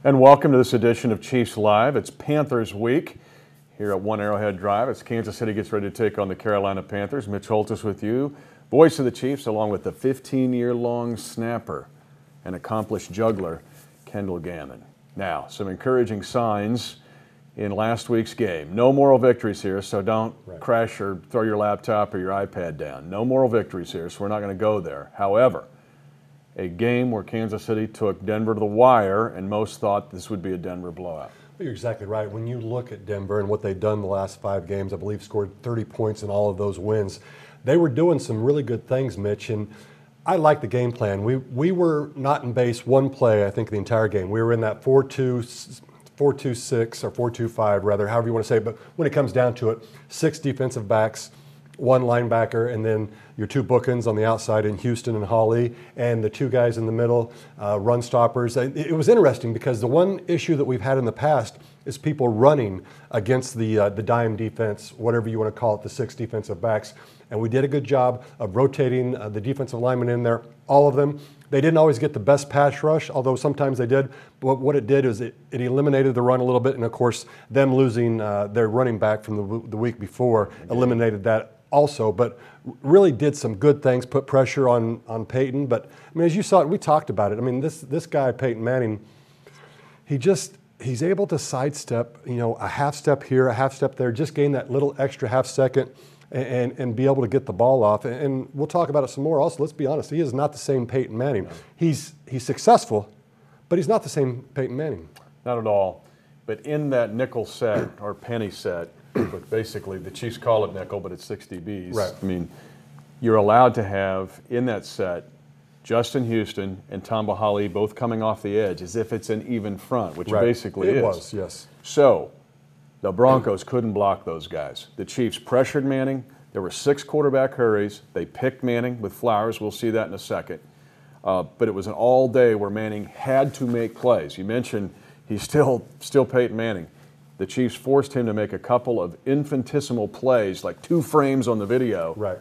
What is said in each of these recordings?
And welcome to this edition of Chiefs Live. It's Panthers Week here at One Arrowhead Drive as Kansas City gets ready to take on the Carolina Panthers. Mitch Holthus with you, voice of the Chiefs, along with the 15-year-long snapper and accomplished juggler, Kendall Gammon. Now, some encouraging signs in last week's game. No moral victories here, so don't crash or throw your laptop or your iPad down. No moral victories here, so we're not going to go there. However, a game where Kansas City took Denver to the wire, and most thought this would be a Denver blowout. Well, you're exactly right. When you look at Denver and what they've done the last 5 games, I believe scored 30 points in all of those wins. They were doing some really good things, Mitch, and I like the game plan. We were not in base one play, I think, the entire game. We were in that 4-2-6 or 4-2-5, rather, however you want to say it. But when it comes down to it, 6 defensive backs, 1 linebacker, and then your 2 bookends on the outside in Houston and Hawley, and the 2 guys in the middle, run stoppers. It was interesting because the one issue that we've had in the past is people running against the dime defense, whatever you want to call it, the 6 defensive backs. And we did a good job of rotating the defensive linemen in there, all of them. They didn't always get the best pass rush, although sometimes they did. But what it did is it eliminated the run a little bit, and of course, them losing their running back from the week before eliminated that also, but really did some good things, put pressure on Peyton. But I mean, as you saw it, we talked about it. I mean, this guy, Peyton Manning, he's able to sidestep, a half step here, a half step there, just gain that little extra half second and be able to get the ball off. And we'll talk about it some more. Also, let's be honest, he is not the same Peyton Manning. He's successful, but he's not the same Peyton Manning. Not at all. But in that nickel set or penny set, but basically the Chiefs call it nickel, but it's 6 DBs. Right. I mean, you're allowed to have in that set Justin Houston and Tamba Hali both coming off the edge as if it's an even front, which basically is. It was, yes. So the Broncos couldn't block those guys. The Chiefs pressured Manning. There were 6 quarterback hurries. They picked Manning with Flowers. We'll see that in a second. But it was an all day where Manning had to make plays. You mentioned he's still Peyton Manning. The Chiefs forced him to make a couple of infinitesimal plays, like 2 frames on the video. Right.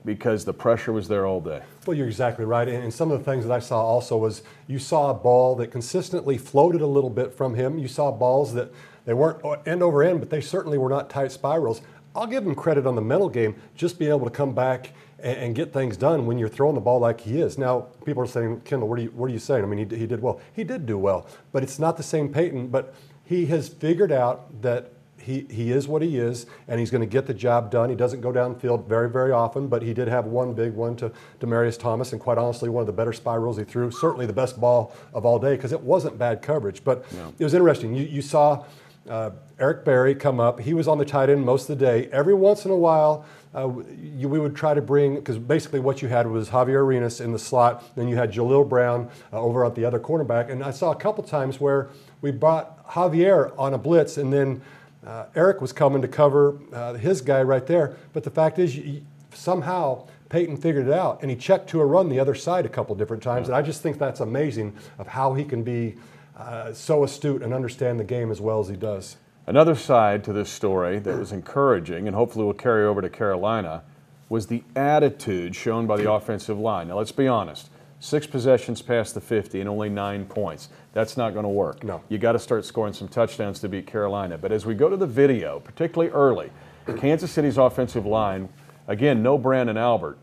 Because the pressure was there all day. Well, you're exactly right. And some of the things that I saw also was you saw a ball that consistently floated a little bit from him. You saw balls that they weren't end over end, but they certainly were not tight spirals. I'll give him credit on the mental game, just being able to come back and get things done when you're throwing the ball like he is. Now, people are saying, Kendall, what are you saying? I mean, he did well. He did do well, but it's not the same Peyton. But he has figured out that he is what he is, and he's going to get the job done. He doesn't go downfield very, very often, but he did have one big one to Demaryius Thomas, and quite honestly, one of the better spirals he threw. Certainly the best ball of all day because it wasn't bad coverage. But It was interesting. You saw Eric Berry come up. He was on the tight end most of the day. Every once in a while, we would try to bring, because basically what you had was Javier Arenas in the slot, then you had Jaleel Brown over at the other cornerback. And I saw a couple times where we brought Javier on a blitz, and then Eric was coming to cover his guy right there. But the fact is, somehow Peyton figured it out, and he checked to a run the other side a couple different times. And I just think that's amazing of how he can be so astute and understand the game as well as he does. Another side to this story that was encouraging, and hopefully will carry over to Carolina, was the attitude shown by the offensive line. Now, let's be honest. 6 possessions past the 50 and only 9 points. That's not going to work. No. You got to start scoring some touchdowns to beat Carolina. But as we go to the video, particularly early, Kansas City's offensive line, again, no Brandon Albert.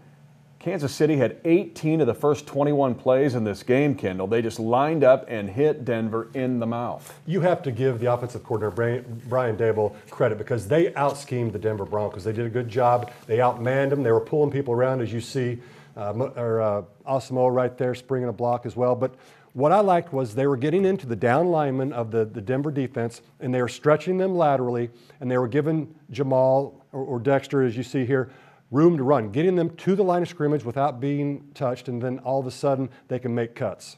Kansas City had 18 of the first 21 plays in this game, Kendall. They just lined up and hit Denver in the mouth. You have to give the offensive coordinator, Brian Daboll, credit because they out-schemed the Denver Broncos. They did a good job. They outmanned them. They were pulling people around, as you see. Osimo right there springing a block as well. But what I liked was they were getting into the down linemen of the Denver defense, and they were stretching them laterally, and they were giving Jamal or Dexter, as you see here, room to run, getting them to the line of scrimmage without being touched, and then all of a sudden they can make cuts.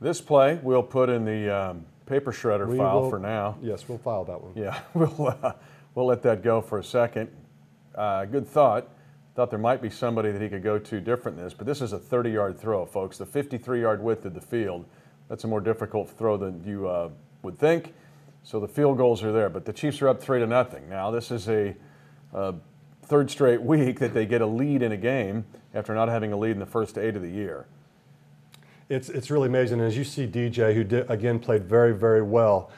This play we'll put in the paper shredder file for now. Yes, we'll file that one. Yeah, we'll let that go for a second. Good thought. Thought there might be somebody that he could go to different than this, but this is a 30-yard throw, folks. The 53-yard width of the field, that's a more difficult throw than you would think. So the field goals are there, but the Chiefs are up 3-0. Now this is a 3rd straight week that they get a lead in a game after not having a lead in the first 8 of the year. It's really amazing. And as you see DJ, who again played very, very well,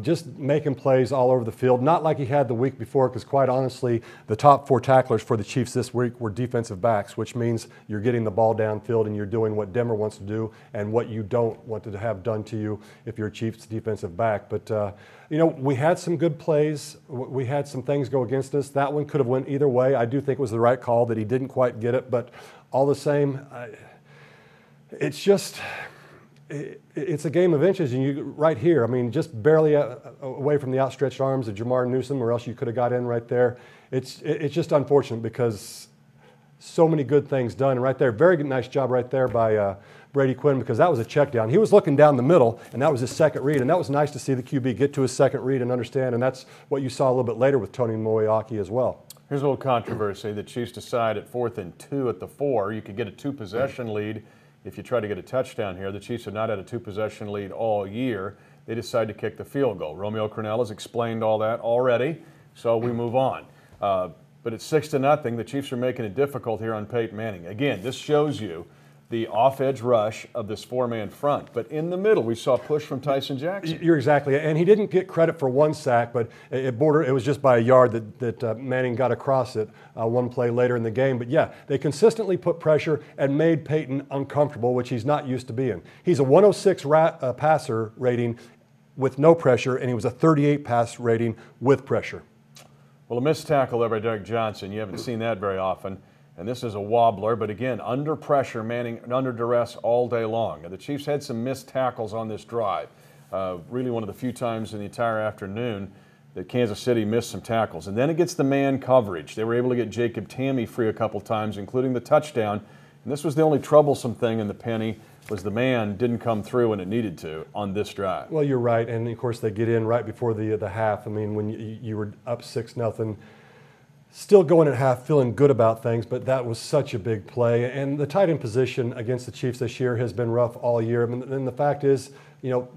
just making plays all over the field, not like he had the week before, because quite honestly, the top 4 tacklers for the Chiefs this week were defensive backs, which means you're getting the ball downfield and you're doing what Denver wants to do and what you don't want to have done to you if you're a Chiefs defensive back. But, you know, we had some good plays. We had some things go against us. That one could have went either way. I do think it was the right call that he didn't quite get it, but all the same, it's just... It's a game of inches, and you right here. I mean, just barely away from the outstretched arms of Jamar Newsom, or else you could have got in right there. It's just unfortunate because so many good things done right there. Very good, nice job right there by Brady Quinn, because that was a check down. He was looking down the middle, and that was his second read, and that was nice to see the QB get to his second read and understand. And that's what you saw a little bit later with Tony Moeaki as well. Here's a little controversy. The Chiefs decide at 4th and 2 at the 4, you could get a 2-possession lead. If you try to get a touchdown here, the Chiefs have not had a 2-possession lead all year. They decide to kick the field goal. Romeo Crennel has explained all that already, so we move on. But it's 6-0. The Chiefs are making it difficult here on Peyton Manning. Again, this shows you the off-edge rush of this 4-man front. But in the middle, we saw a push from Tyson Jackson. You're exactly, and he didn't get credit for 1 sack, but it was just by a yard that Manning got across it one play later in the game. But yeah, they consistently put pressure and made Peyton uncomfortable, which he's not used to being. He's a 106 passer rating with no pressure, and he was a 38 pass rating with pressure. Well, a missed tackle there by Doug Johnson. You haven't seen that very often. And this is a wobbler, but again, under pressure, Manning under duress all day long. And the Chiefs had some missed tackles on this drive. Really one of the few times in the entire afternoon that Kansas City missed some tackles. And then it gets the man coverage. They were able to get Jacob Tamme free a couple times, including the touchdown. And this was the only troublesome thing in the penny, was the man didn't come through when it needed to on this drive. Well, you're right. And, of course, they get in right before the half. I mean, when you were up 6-0, still going at half, feeling good about things, but that was such a big play. And the tight end position against the Chiefs this year has been rough all year. I mean, and the fact is, you know,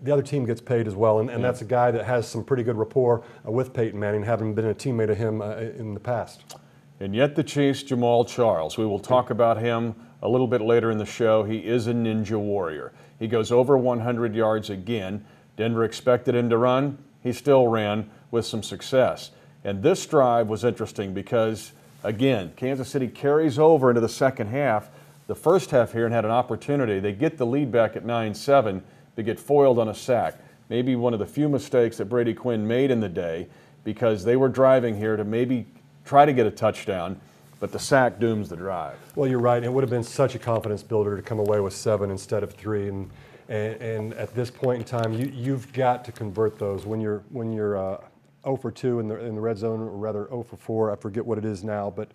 the other team gets paid as well, and that's a guy that has some pretty good rapport with Peyton Manning, having been a teammate of him in the past. And yet the Chiefs, Jamaal Charles, we will talk about him a little bit later in the show. He is a ninja warrior. He goes over 100 yards again. Denver expected him to run. He still ran with some success. And this drive was interesting because, again, Kansas City carries over into the second half. The first half here and had an opportunity. They get the lead back at 9-7. They get foiled on a sack. Maybe one of the few mistakes that Brady Quinn made in the day, because they were driving here to maybe try to get a touchdown, but the sack dooms the drive. Well, you're right. It would have been such a confidence builder to come away with 7 instead of 3. And at this point in time, you've got to convert those when you're 0 for 2 in the red zone, or rather 0 for 4. I forget what it is now, but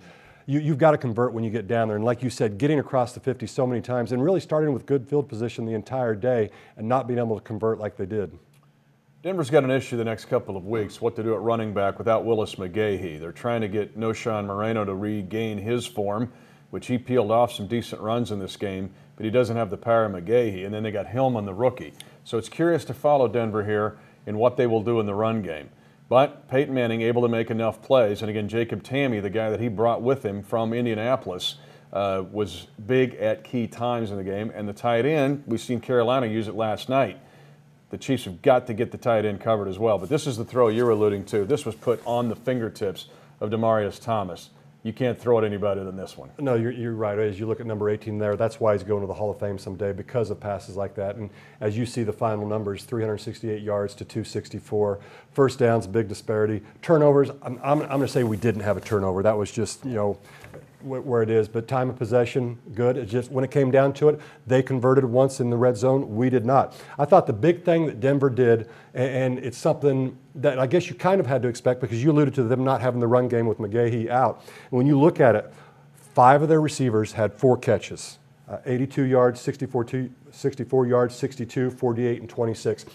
you've got to convert when you get down there. And like you said, getting across the 50 so many times and really starting with good field position the entire day and not being able to convert like they did. Denver's got an issue the next couple of weeks, what to do at running back without Willis McGahee. They're trying to get Noshawn Moreno to regain his form, which he peeled off some decent runs in this game, but he doesn't have the power of McGahee. And then they got Hillman, the rookie. So it's curious to follow Denver here in what they will do in the run game. But Peyton Manning able to make enough plays. And again, Jacob Tamme, the guy that he brought with him from Indianapolis, was big at key times in the game. And the tight end, we've seen Carolina use it last night. The Chiefs have got to get the tight end covered as well. But this is the throw you're alluding to. This was put on the fingertips of Demaryius Thomas. You can't throw it any better than this one. No, you're right. As you look at number 18 there, that's why he's going to the Hall of Fame someday, because of passes like that. And as you see the final numbers, 368 yards to 264. First downs, big disparity. Turnovers, I'm going to say we didn't have a turnover. That was just, you know, where it is. But time of possession, good. It's just when it came down to it, they converted once in the red zone. We did not. I thought the big thing that Denver did, and it's something that I guess you kind of had to expect because you alluded to them not having the run game with McGahee out. And when you look at it, 5 of their receivers had 4 catches, 82 yards, 64 yards, 62, 48, and 26.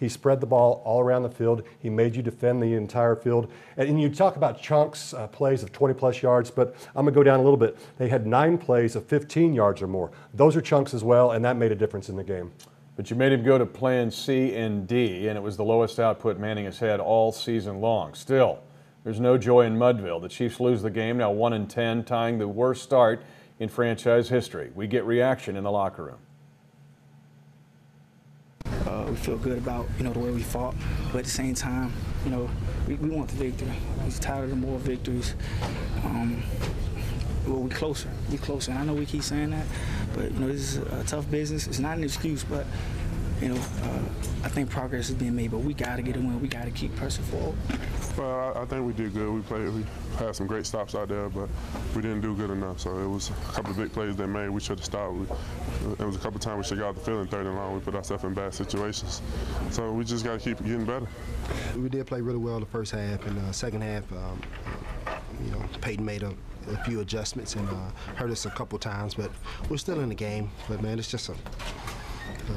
He spread the ball all around the field. He made you defend the entire field. And you talk about chunks, plays of 20-plus yards, but I'm going to go down a little bit. They had 9 plays of 15 yards or more. Those are chunks as well, and that made a difference in the game. But you made him go to plan C and D, and it was the lowest output Manning has had all season long. Still, there's no joy in Mudville. The Chiefs lose the game, now 1-10, tying the worst start in franchise history. We get reaction in the locker room. We feel good about, the way we fought. But at the same time, we want the victory. We're tired of the more victories. Well, we closer. And I know we keep saying that, but, this is a tough business. It's not an excuse, but, I think progress is being made, but we got to get a win. We got to keep pressing forward. Well, I think we did good. We had some great stops out there, but we didn't do good enough. So it was a couple of big plays they made. We should have stopped. There was a couple of times we should have got the field in 3rd and long. We put ourselves in bad situations. So we just got to keep getting better. We did play really well in the first half, and the second half, Peyton made a few adjustments and hurt us a couple times, but we're still in the game. But man, it's just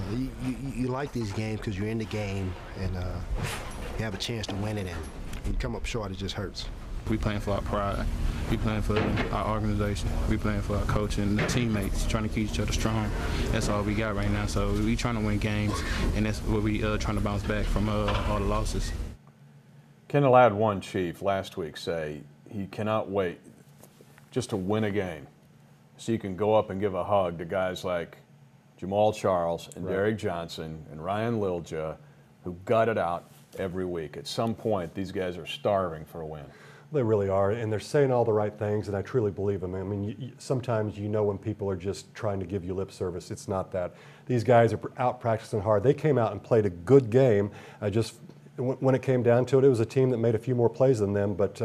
you like these games because you're in the game and you have a chance to win it, and when you come up short, it just hurts. We playing for our pride. We playing for our organization. We playing for our coach and the teammates, trying to keep each other strong. That's all we got right now. So we trying to win games, and that's what we trying to bounce back from all the losses. Kendall had one Chief last week say he cannot wait just to win a game so you can go up and give a hug to guys like Jamal Charles and Derek Johnson and Ryan Lilja, who gut it out every week. At some point, these guys are starving for a win. They really are, and they're saying all the right things, and I truly believe them. I mean, sometimes when people are just trying to give you lip service. It's not that. These guys are out practicing hard. They came out and played a good game. Just when it came down to it, it was a team that made a few more plays than them, but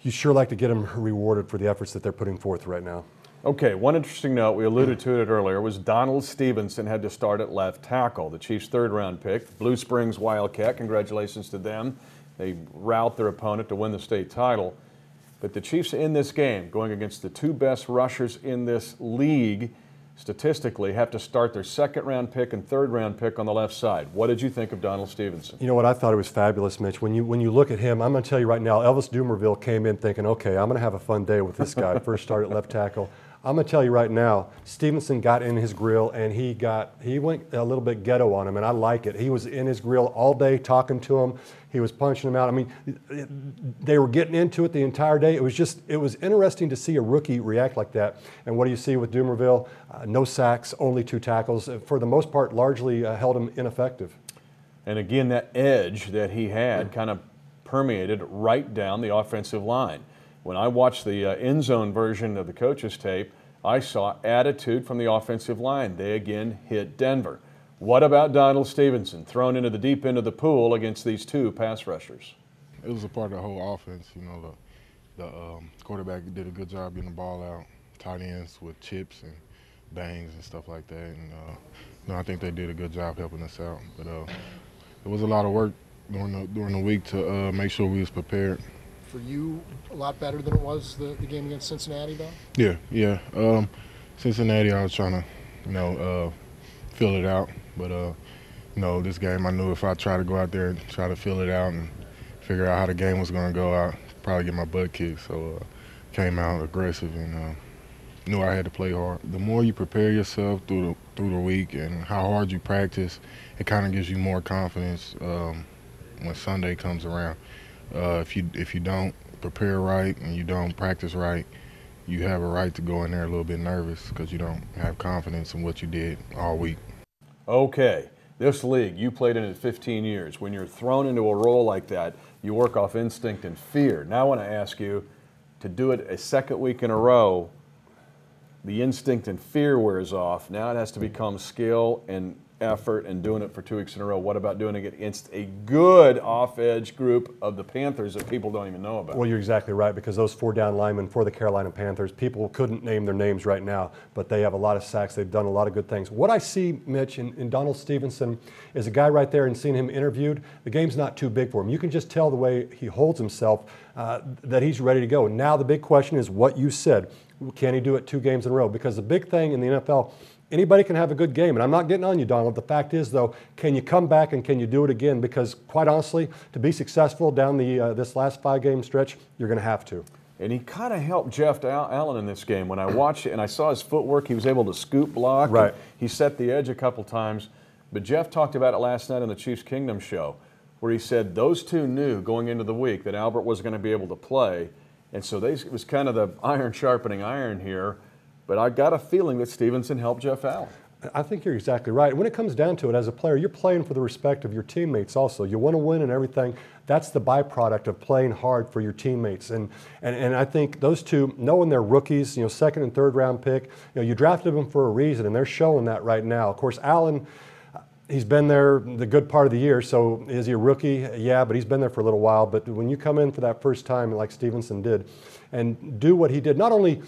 you sure like to get them rewarded for the efforts that they're putting forth right now. Okay, one interesting note, we alluded to it earlier, was Donald Stevenson had to start at left tackle, the Chiefs' 3rd-round pick, Blue Springs Wildcat. Congratulations to them. They rout their opponent to win the state title. But the Chiefs in this game, going against the 2 best rushers in this league, statistically have to start their 2nd-round pick and 3rd-round pick on the left side. What did you think of Donald Stevenson? You know what, I thought it was fabulous, Mitch. When you look at him, I'm going to tell you right now, Elvis Dumerville came in thinking, okay, I'm going to have a fun day with this guy. First start at left tackle. I'm going to tell you right now, Stevenson got in his grill and he went a little bit ghetto on him, and I like it. He was in his grill all day talking to him. He was punching him out. I mean, they were getting into it the entire day. It was interesting to see a rookie react like that. And what do you see with Dumerville? No sacks, only 2 tackles. For the most part, largely held him ineffective. And again, that edge that he had kind of permeated right down the offensive line. When I watched the end zone version of the coach's tape, I saw attitude from the offensive line. They again hit Denver. What about Donald Stevenson thrown into the deep end of the pool against these 2 pass rushers? It was a part of the whole offense. The quarterback did a good job getting the ball out, tight ends with chips and bangs and stuff like that. And I think they did a good job helping us out. But it was a lot of work during the week to make sure we was prepared. For you, a lot better than it was the game against Cincinnati, though? Yeah. Cincinnati, I was trying to, fill it out. But, this game, I knew if I tried to go out there and try to fill it out and figure out how the game was going to go, I'd probably get my butt kicked. So came out aggressive and knew I had to play hard. The more you prepare yourself through the week and how hard you practice, it kind of gives you more confidence when Sunday comes around. If you don't prepare right and you don't practice right, you have a right to go in there a little bit nervous because you don't have confidence in what you did all week. Okay, this league, you played in it 15 years. When you're thrown into a role like that, you work off instinct and fear. Now I want to ask you to do it a 2nd week in a row. The instinct and fear wears off. Now it has to become skill and effort and doing it for 2 weeks in a row. What about doing it against a good off-edge group of the Panthers that people don't even know about? Well, you're exactly right, because those 4 down linemen for the Carolina Panthers, people couldn't name their names right now, but they have a lot of sacks. They've done a lot of good things. What I see, Mitch, in Donald Stevenson is a guy right there, and seeing him interviewed, the game's not too big for him. You can just tell the way he holds himself that he's ready to go. Now the big question is what you said. Can he do it 2 games in a row? Because the big thing in the NFL, anybody can have a good game, and I'm not getting on you, Donald. The fact is, though, can you come back and can you do it again? Because, quite honestly, to be successful down this last 5-game stretch, you're going to have to. And he kind of helped Jeff Allen in this game. When I watched it and I saw his footwork, he was able to scoop block. Right. He set the edge a couple times. But Jeff talked about it last night on the Chiefs Kingdom show, where he said those 2 knew going into the week that Albert was going to be able to play. And so it was kind of the iron sharpening iron here. But I got a feeling that Stevenson helped Jeff Allen. I think you're exactly right. When it comes down to it, as a player, you're playing for the respect of your teammates also. You want to win and everything. That's the byproduct of playing hard for your teammates. And I think those two, knowing they're rookies, second and third round pick, you drafted them for a reason, and they're showing that right now. Of course, Allen, he's been there the good part of the year, so is he a rookie? Yeah, but he's been there for a little while. But when you come in for that first time, like Stevenson did, and do what he did, not only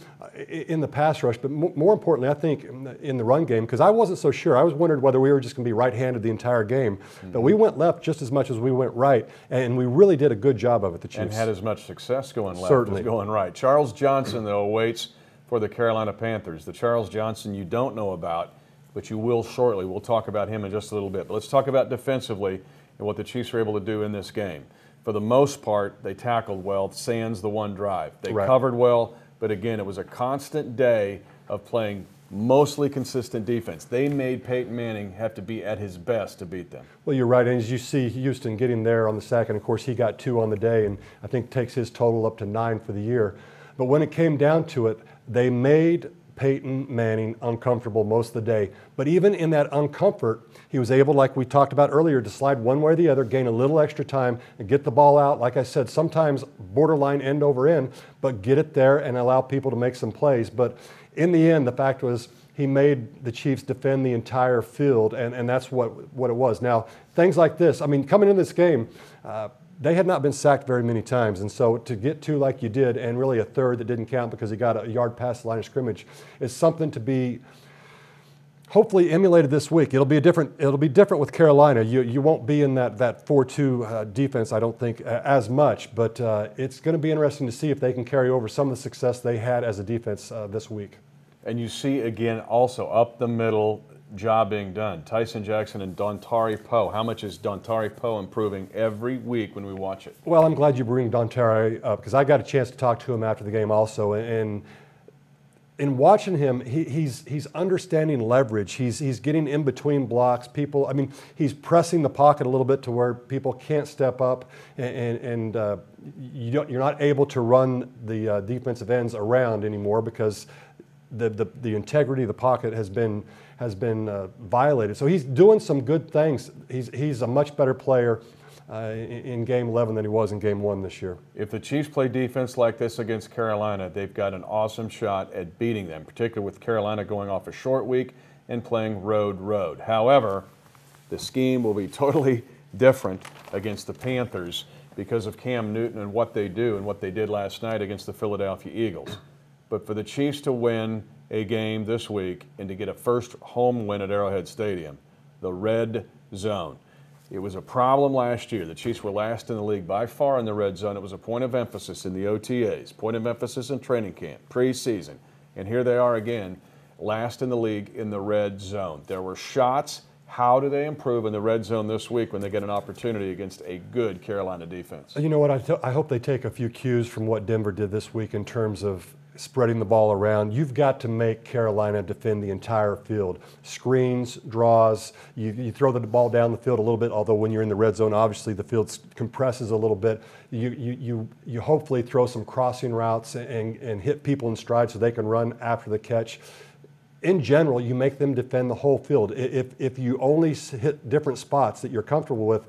in the pass rush, but more importantly, I think, in the run game, because I wasn't so sure. I was wondering whether we were just going to be right-handed the entire game. But we went left just as much as we went right, and we really did a good job of it, the Chiefs. And had as much success going left Certainly. as going right. Charles Johnson, though, awaits for the Carolina Panthers. The Charles Johnson you don't know about, but you will shortly. We'll talk about him in just a little bit. But let's talk about defensively and what the Chiefs were able to do in this game. For the most part, they tackled well, sans the one drive. They covered well, but again, it was a constant day of playing mostly consistent defense. They made Peyton Manning have to be at his best to beat them. Well, you're right, and as you see Houston getting there on the sack, and of course he got 2 on the day, and I think takes his total up to 9 for the year. But when it came down to it, they made Peyton Manning uncomfortable most of the day. But even in that uncomfort, he was able, like we talked about earlier, to slide one way or the other, gain a little extra time, and get the ball out. Like I said, sometimes borderline end over end, but get it there and allow people to make some plays. But in the end, the fact was he made the Chiefs defend the entire field, and that's what it was. Now, things like this, I mean, coming into this game, they had not been sacked very many times, and so to get 2 like you did, and really a third that didn't count because he got a yard past the line of scrimmage, is something to be hopefully emulated this week. It'll be different with Carolina. You won't be in that 4-2 defense, I don't think, as much, but it's going to be interesting to see if they can carry over some of the success they had as a defense this week. And you see, again, also up the middle, job being done. Tyson Jackson and Dontari Poe. How much is Dontari Poe improving every week when we watch it? Well, I'm glad you bring Dontari up because I got a chance to talk to him after the game also. And in watching him, he's understanding leverage. He's getting in between blocks. He's pressing the pocket a little bit to where people can't step up, and you're not able to run the defensive ends around anymore because the integrity of the pocket has been violated. So he's doing some good things. He's a much better player in Game 11 than he was in Game 1 this year. If the Chiefs play defense like this against Carolina, they've got an awesome shot at beating them, particularly with Carolina going off a short week and playing road. However, the scheme will be totally different against the Panthers because of Cam Newton and what they do and what they did last night against the Philadelphia Eagles. But for the Chiefs to win a game this week and to get a first home win at Arrowhead Stadium, the red zone. It was a problem last year. The Chiefs were last in the league by far in the red zone. It was a point of emphasis in the OTAs, point of emphasis in training camp, preseason. And here they are again, last in the league in the red zone. There were shots. How do they improve in the red zone this week when they get an opportunity against a good Carolina defense? You know what? I hope they take a few cues from what Denver did this week in terms of spreading the ball around. You've got to make Carolina defend the entire field. Screens, draws, you throw the ball down the field a little bit, although when you're in the red zone, obviously the field compresses a little bit. You hopefully throw some crossing routes and hit people in stride so they can run after the catch. In general, you make them defend the whole field. If you only hit different spots that you're comfortable with,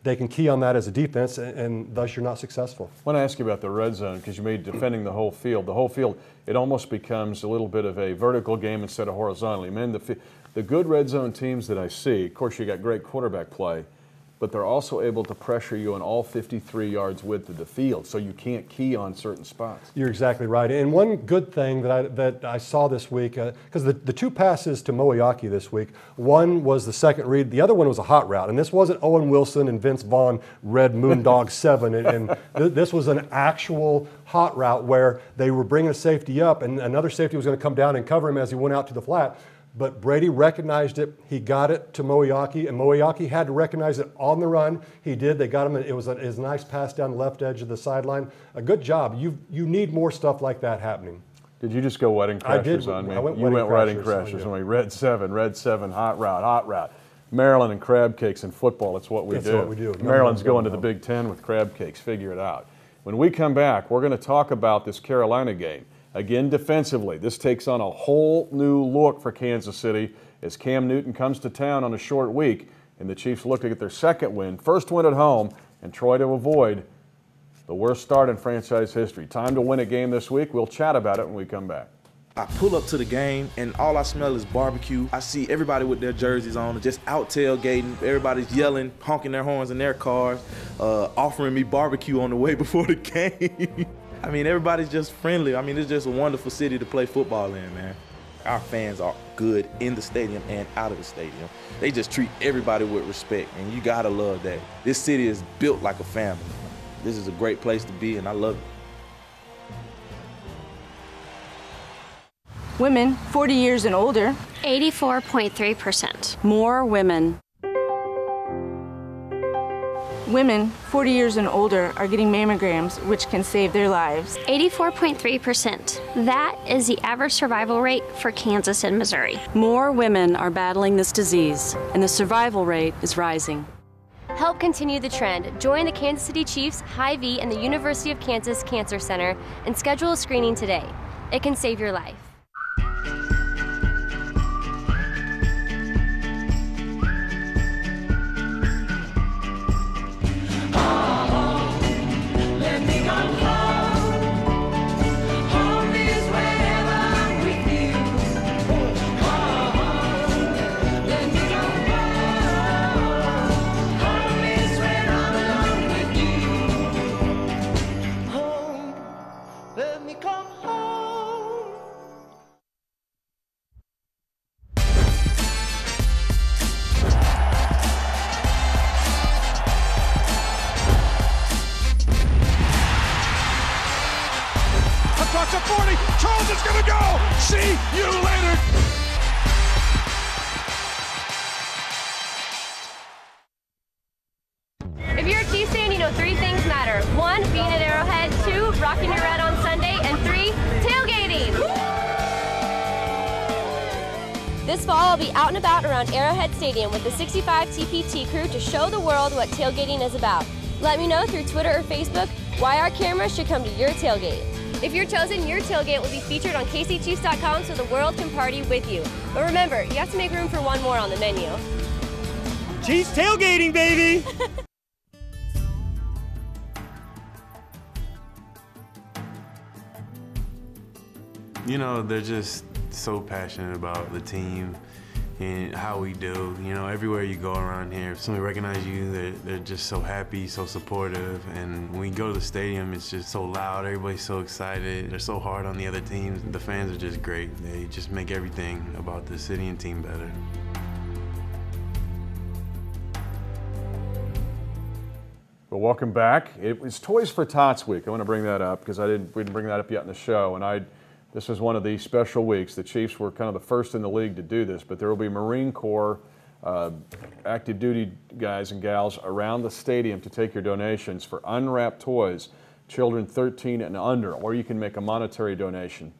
they can key on that as a defense, and thus you're not successful. I want to ask you about the red zone because you made defending the whole field. The whole field, it almost becomes a little bit of a vertical game instead of horizontally. Man, the good red zone teams that I see, of course, you got great quarterback play, but they're also able to pressure you on all 53 yards width of the field, so you can't key on certain spots. You're exactly right. And one good thing that I saw this week, because the 2 passes to Moeaki this week, one was the second read, the other one was a hot route. And this wasn't Owen Wilson and Vince Vaughn Red Moondog 7. And this was an actual hot route where they were bringing a safety up, and another safety was going to come down and cover him as he went out to the flat. But Brady recognized it. He got it to Moeaki, and Moeaki had to recognize it on the run. He did. They got him. It was a nice pass down the left edge of the sideline. A good job. You need more stuff like that happening. Did you just go wedding crashers on me? I went you went wedding crashers on me. Red 7, hot route. Maryland and crab cakes in football. It's what we do. That's what we do. Maryland's going to the Big Ten with crab cakes. Figure it out. When we come back, we're going to talk about this Carolina game. Again, defensively, this takes on a whole new look for Kansas City as Cam Newton comes to town on a short week, and the Chiefs look to get their second win, first win at home, and try to avoid the worst start in franchise history. Time to win a game this week. We'll chat about it when we come back. I pull up to the game, and all I smell is barbecue. I see everybody with their jerseys on, just out tailgating. Everybody's yelling, honking their horns in their cars, offering me barbecue on the way before the game. I mean, everybody's just friendly. I mean, it's just a wonderful city to play football in, man. Our fans are good in the stadium and out of the stadium. They just treat everybody with respect, and you gotta love that. This city is built like a family. This is a great place to be, and I love it. Women 40 years and older. 84.3%. More women. Women 40 years and older are getting mammograms, which can save their lives. 84.3%. That is the average survival rate for Kansas and Missouri. More women are battling this disease, and the survival rate is rising. Help continue the trend. Join the Kansas City Chiefs, Hy-Vee, and the University of Kansas Cancer Center and schedule a screening today. It can save your life. Across the 40, Charles is gonna go! See you later! If you're a Chiefs fan, you know 3 things matter. 1, being at Arrowhead. 2, rocking your red on Sunday. And 3, tailgating! This fall, I'll be out and about around Arrowhead Stadium with the 65 TPT crew to show the world what tailgating is about. Let me know through Twitter or Facebook why our cameras should come to your tailgate. If you're chosen, your tailgate will be featured on KCChiefs.com so the world can party with you. But remember, you have to make room for one more on the menu. Chiefs tailgating, baby! You know, they're just so passionate about the team and how we do. You know, everywhere you go around here, if somebody recognizes you, they're just so happy, so supportive. And when we go to the stadium, it's just so loud. Everybody's so excited. They're so hard on the other teams. The fans are just great. They just make everything about the city and team better. Well, welcome back. It was Toys for Tots Week. I want to bring that up because we didn't bring that up yet in the show. And this is one of these special weeks. The Chiefs were kind of the first in the league to do this, but there will be Marine Corps active duty guys and gals around the stadium to take your donations for unwrapped toys, children 13 and under, or you can make a monetary donation.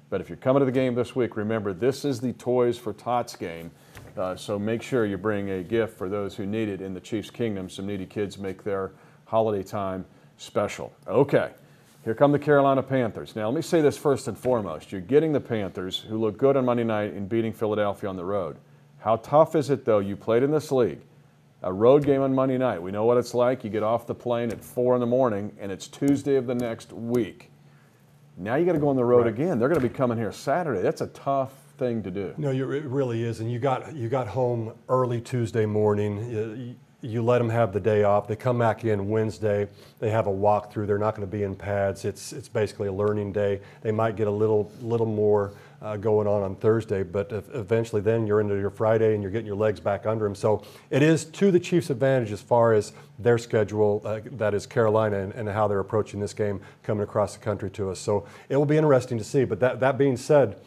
But if you're coming to the game this week, remember this is the Toys for Tots game. So make sure you bring a gift for those who need it in the Chiefs Kingdom. Some needy kids make their holiday time special. Okay. Here come the Carolina Panthers. Now, let me say this first and foremost. You're getting the Panthers, who look good on Monday night in beating Philadelphia on the road. How tough is it, though? You played in this league. A road game on Monday night. We know what it's like. You get off the plane at 4 in the morning, and it's Tuesday of the next week. Now you got to go on the road again. They're going to be coming here Saturday. That's a tough thing to do. No, it really is. And you got home early Tuesday morning. You let them have the day off. They come back in Wednesday. They have a walkthrough. They're not going to be in pads. It's basically a learning day. They might get a little more going on Thursday, but eventually then you're into your Friday and you're getting your legs back under them. So it is to the Chiefs' advantage as far as their schedule, that is Carolina, and how they're approaching this game coming across the country to us. So it will be interesting to see. But that being said,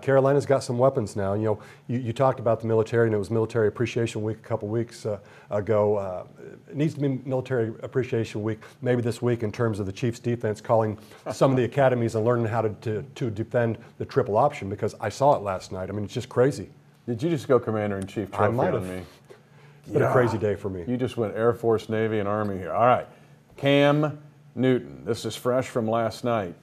Carolina's got some weapons now. You know, you talked about the military, and it was Military Appreciation Week a couple weeks ago. It needs to be Military Appreciation Week maybe this week in terms of the Chiefs' defense, calling some of the academies and learning how to defend the triple option, because I saw it last night. I mean, it's just crazy. Did you just go Commander-in-Chief trophy I might have. on me? It's been a crazy day for me. You just went Air Force, Navy, and Army here. All right, Cam Newton. This is fresh from last night.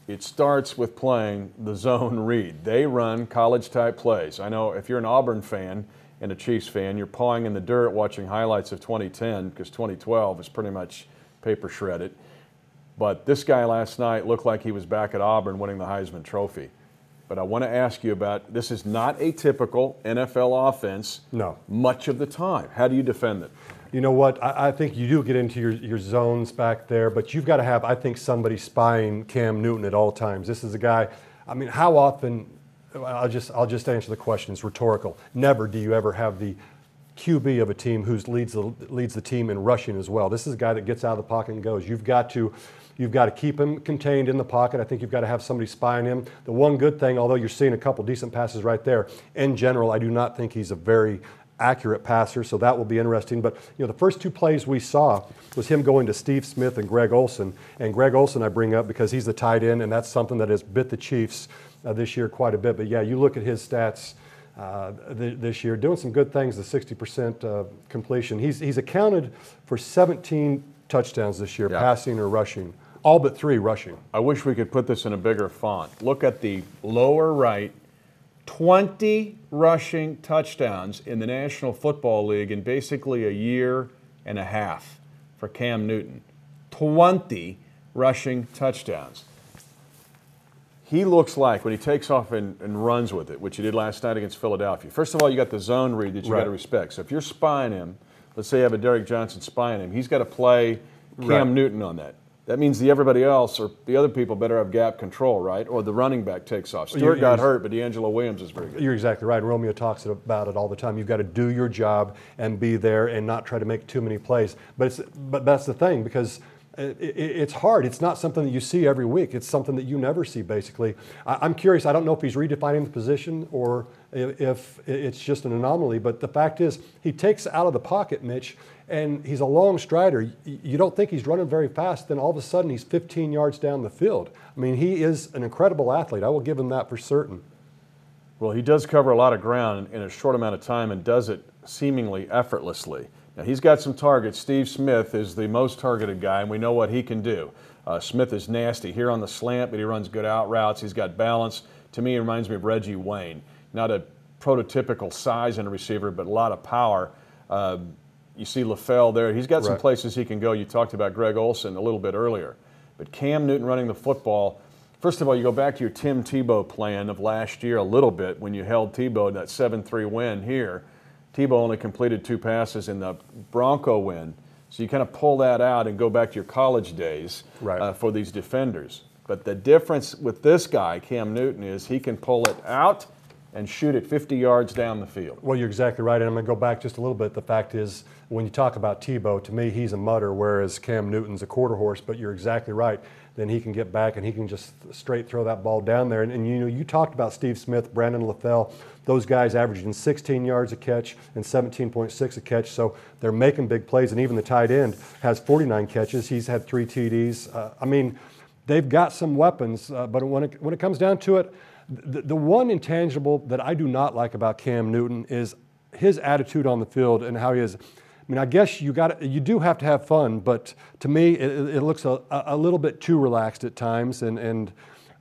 it starts with playing the zone read. They run college-type plays. I know if you're an Auburn fan and a Chiefs fan, you're pawing in the dirt watching highlights of 2010 because 2012 is pretty much paper shredded. But this guy last night looked like he was back at Auburn winning the Heisman Trophy. But I want to ask you about, this is not a typical NFL offense much of the time. How do you defend it? You know what? I think you do get into your zones back there, but you've got to have, I think, somebody spying Cam Newton at all times. This is a guy, I mean, how often, I'll just answer the question, it's rhetorical. Never do you ever have the QB of a team who leads the team in rushing as well. This is a guy that gets out of the pocket and goes. You've got to keep him contained in the pocket. I think you've got to have somebody spying him. The one good thing, although you're seeing a couple decent passes right there, in general, I do not think he's a very accurate passer, so that will be interesting. But you know, the first two plays we saw was him going to Steve Smith and Greg Olsen. And Greg Olsen I bring up because he's the tight end, and that's something that has bit the Chiefs this year quite a bit. But yeah, you look at his stats this year, doing some good things, the 60% completion. He's accounted for 17 touchdowns this year, passing or rushing. All but 3 rushing. I wish we could put this in a bigger font. Look at the lower right. 20 rushing touchdowns in the National Football League in basically a year and a half for Cam Newton. 20 rushing touchdowns. He looks like, when he takes off and runs with it, which he did last night against Philadelphia, first of all, you got the zone read that you got to respect. So if you're spying him, let's say you have a Derrick Johnson spying him, he's got to play Cam Newton on that. That means everybody else or the other people better have gap control, right? Or the running back takes off. Stewart got hurt, but D'Angelo Williams is very good. You're exactly right. Romeo talks about it all the time. You've got to do your job and be there and not try to make too many plays. But that's the thing, because it's hard. It's not something that you see every week. It's something that you never see, basically. I'm curious. I don't know if he's redefining the position or if it's just an anomaly. But the fact is, he takes out of the pocket, Mitch, and he's a long strider. You don't think he's running very fast, then all of a sudden he's 15 yards down the field. I mean, he is an incredible athlete. I will give him that for certain. Well, he does cover a lot of ground in a short amount of time and does it seemingly effortlessly. Now, he's got some targets. Steve Smith is the most targeted guy, and we know what he can do. Smith is nasty here on the slant, but he runs good out routes. He's got balance. To me, he reminds me of Reggie Wayne. Not a prototypical size in a receiver, but a lot of power. You see LaFell there. He's got some places he can go. You talked about Greg Olsen a little bit earlier. But Cam Newton running the football, first of all, you go back to your Tim Tebow plan of last year a little bit when you held Tebow in that 7-3 win here. Tebow only completed 2 passes in the Bronco win. So you kind of pull that out and go back to your college days for these defenders. But the difference with this guy, Cam Newton, is he can pull it out and shoot it 50 yards down the field. Well, you're exactly right, and I'm going to go back just a little bit. The fact is, when you talk about Tebow, to me, he's a mutter, whereas Cam Newton's a quarter horse, but you're exactly right. Then he can get back and he can just straight throw that ball down there. And you know, you talked about Steve Smith, Brandon LaFell, those guys averaging 16 yards a catch and 17.6 a catch, so they're making big plays, and even the tight end has 49 catches. He's had 3 TDs. I mean, they've got some weapons, but when it comes down to it, the one intangible that I do not like about Cam Newton is his attitude on the field and how he is. I mean, I guess you do have to have fun, but to me, it looks a little bit too relaxed at times, and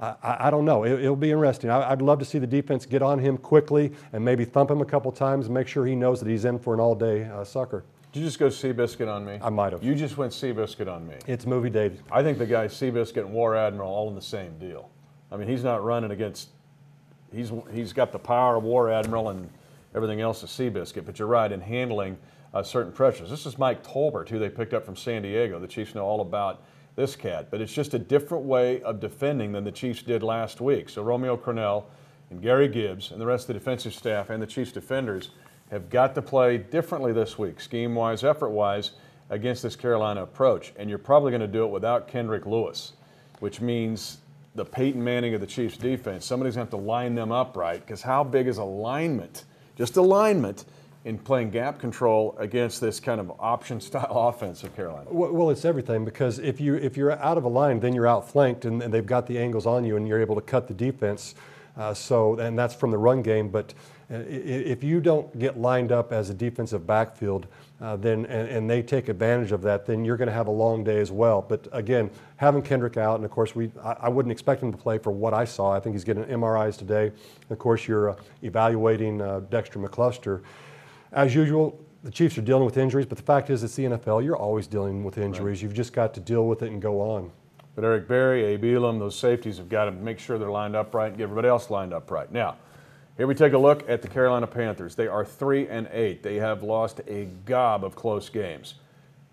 I don't know. It'll be interesting. I'd love to see the defense get on him quickly and maybe thump him a couple times and make sure he knows that he's in for an all-day sucker. Did you just go Seabiscuit on me? I might have. You just went Seabiscuit on me. It's movie day. I think the guy Seabiscuit and War Admiral all in the same deal. I mean, he's not running against. He's got the power of War Admiral and everything else of Seabiscuit, but you're right in handling certain pressures. This is Mike Tolbert, who they picked up from San Diego. The Chiefs know all about this cat, but it's just a different way of defending than the Chiefs did last week. So Romeo Crennel and Gary Gibbs and the rest of the defensive staff and the Chiefs defenders have got to play differently this week, scheme-wise, effort-wise, against this Carolina approach. And you're probably going to do it without Kendrick Lewis, which means the Peyton Manning of the Chiefs defense. Somebody's going to have to line them up right, because how big is alignment, just alignment, in playing gap control against this kind of option-style offense of Carolina? Well, it's everything, because if you're out of a line, then you're outflanked, and they've got the angles on you, and you're able to cut the defense. And that's from the run game. But if you don't get lined up as a defensive backfield, and they take advantage of that, then you're going to have a long day as well. But again, having Kendrick out, and of course I wouldn't expect him to play for what I saw. I think he's getting MRIs today. Of course, you're evaluating Dexter McCluster. As usual, the Chiefs are dealing with injuries, but the fact is it's the NFL. You're always dealing with injuries. Right. You've just got to deal with it and go on. But Eric Berry, Abe Elam, those safeties have got to make sure they're lined up right and get everybody else lined up right. Now, here we take a look at the Carolina Panthers. They are 3-8. They have lost a gob of close games.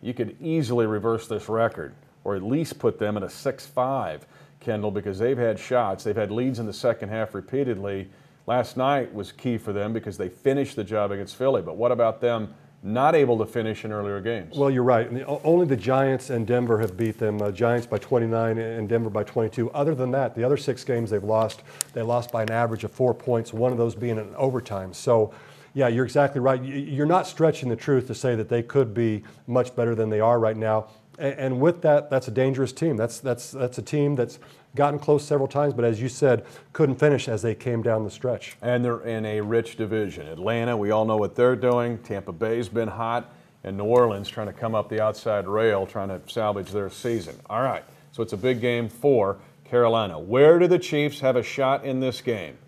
You could easily reverse this record, or at least put them at a 6-5, Kendall, because they've had shots. They've had leads in the second half repeatedly. Last night was key for them because they finished the job against Philly. But what about them not able to finish in earlier games? Well, you're right. Only the Giants and Denver have beat them. Giants by 29 and Denver by 22. Other than that, the other 6 games they've lost, they lost by an average of 4 points, one of those being in overtime. So, yeah, you're exactly right. You're not stretching the truth to say that they could be much better than they are right now. And with that, that's a dangerous team. That's a team that's gotten close several times, but as you said, couldn't finish as they came down the stretch. And they're in a rich division. Atlanta, we all know what they're doing. Tampa Bay's been hot. And New Orleans trying to come up the outside rail, trying to salvage their season. All right, so it's a big game for Carolina. Where do the Chiefs have a shot in this game?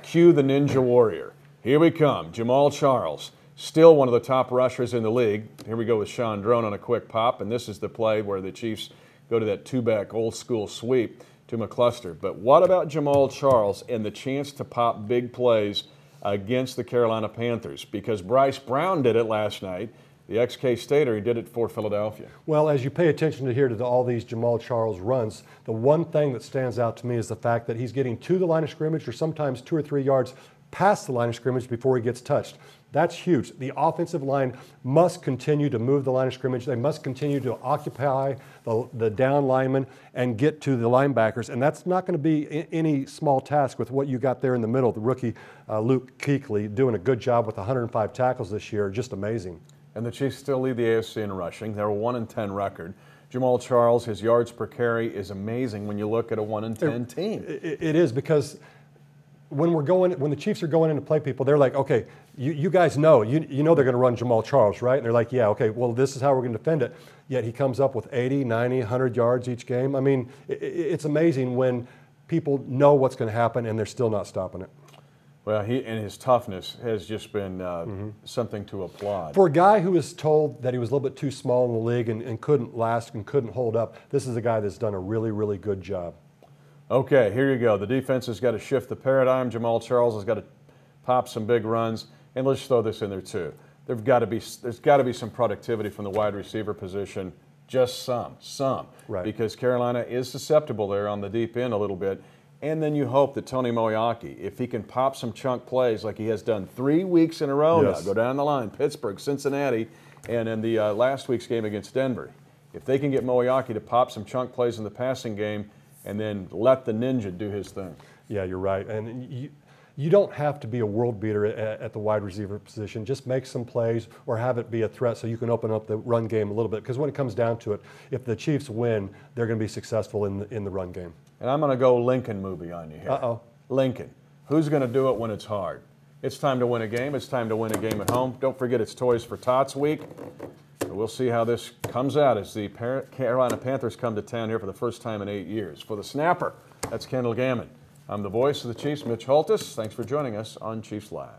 Cue the Ninja Warrior. Here we come, Jamaal Charles. Still one of the top rushers in the league. Here we go with Sean Drone on a quick pop, and this is the play where the Chiefs go to that two-back old-school sweep to McCluster. But what about Jamaal Charles and the chance to pop big plays against the Carolina Panthers? Because Bryce Brown did it last night. The ex-K-Stater, he did it for Philadelphia. Well, as you pay attention to all these Jamaal Charles runs, the one thing that stands out to me is the fact that he's getting to the line of scrimmage or sometimes 2 or 3 yards past the line of scrimmage before he gets touched. That's huge. The offensive line must continue to move the line of scrimmage. They must continue to occupy the down linemen and get to the linebackers. And that's not going to be any small task with what you got there in the middle. The rookie Luke Kuechly doing a good job with 105 tackles this year. Just amazing. And the Chiefs still lead the AFC in rushing. They're a 1-10 record. Jamaal Charles, his yards per carry is amazing when you look at a 1-10 team. It is, because when the Chiefs are going in to play people, they're like, okay, you guys know, you know they're going to run Jamaal Charles, right? And they're like, yeah, okay, well, this is how we're going to defend it. Yet he comes up with 80, 90, 100 yards each game. I mean, it's amazing when people know what's going to happen and they're still not stopping it. Well, his toughness has just been something to applaud. For a guy who was told that he was a little bit too small in the league and couldn't last and couldn't hold up, this is a guy that's done a really, really good job. Okay, here you go. The defense has got to shift the paradigm. Jamaal Charles has got to pop some big runs. And let's throw this in there too. There's got to be some productivity from the wide receiver position. Just some. Right. Because Carolina is susceptible there on the deep end a little bit. And then you hope that Tony Moeaki, if he can pop some chunk plays like he has done 3 weeks in a row now, go down the line, Pittsburgh, Cincinnati, and in the last week's game against Denver. If they can get Moeaki to pop some chunk plays in the passing game and then let the Ninja do his thing. Yeah, you're right. And you don't have to be a world beater at the wide receiver position. Just make some plays or have it be a threat so you can open up the run game a little bit. Because when it comes down to it, if the Chiefs win, they're going to be successful in the run game. And I'm going to go Lincoln movie on you here. Uh-oh. Lincoln. Who's going to do it when it's hard? It's time to win a game. It's time to win a game at home. Don't forget it's Toys for Tots week. We'll see how this comes out as the Carolina Panthers come to town here for the first time in 8 years. For the Snapper, that's Kendall Gammon. I'm the voice of the Chiefs, Mitch Holthus. Thanks for joining us on Chiefs Live.